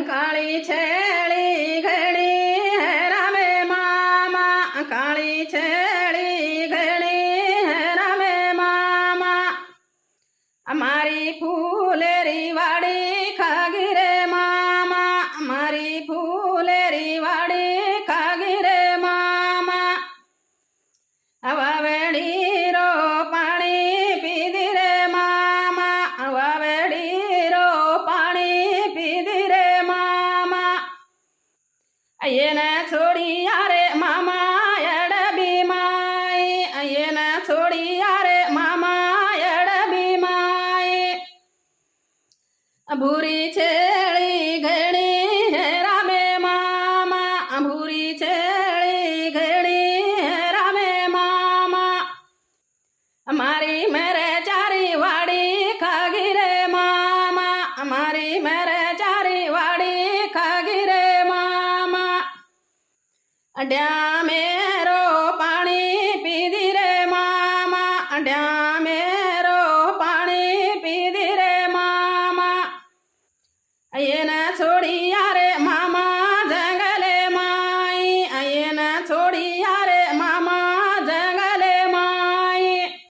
काली छेली घड़ी है रामे मामा, काली छेली घड़ी है रामे मामा। हमारी फूलेरी वाड़ी खागी रे मामा, हमारी फूलेरी वाड़ी खागी रे मामा। वावेड़ी रो पानी पीदी रे मामा, वावेड़ी रो पानी पीदी रे मामा। ये न छोड़ी यारे मामा एड़बी माई, ये न छोड़ी यारे मामा एड़बी माई। भूरी छेली घड़ी है रामे मामा, भूरी छेली घड़ी है रामे मामा। हमारी मेरे चारी वाड़ी खागी रे मामा, हमारी मेरे चारी वाड़ी खागी रे मामा। अड्या में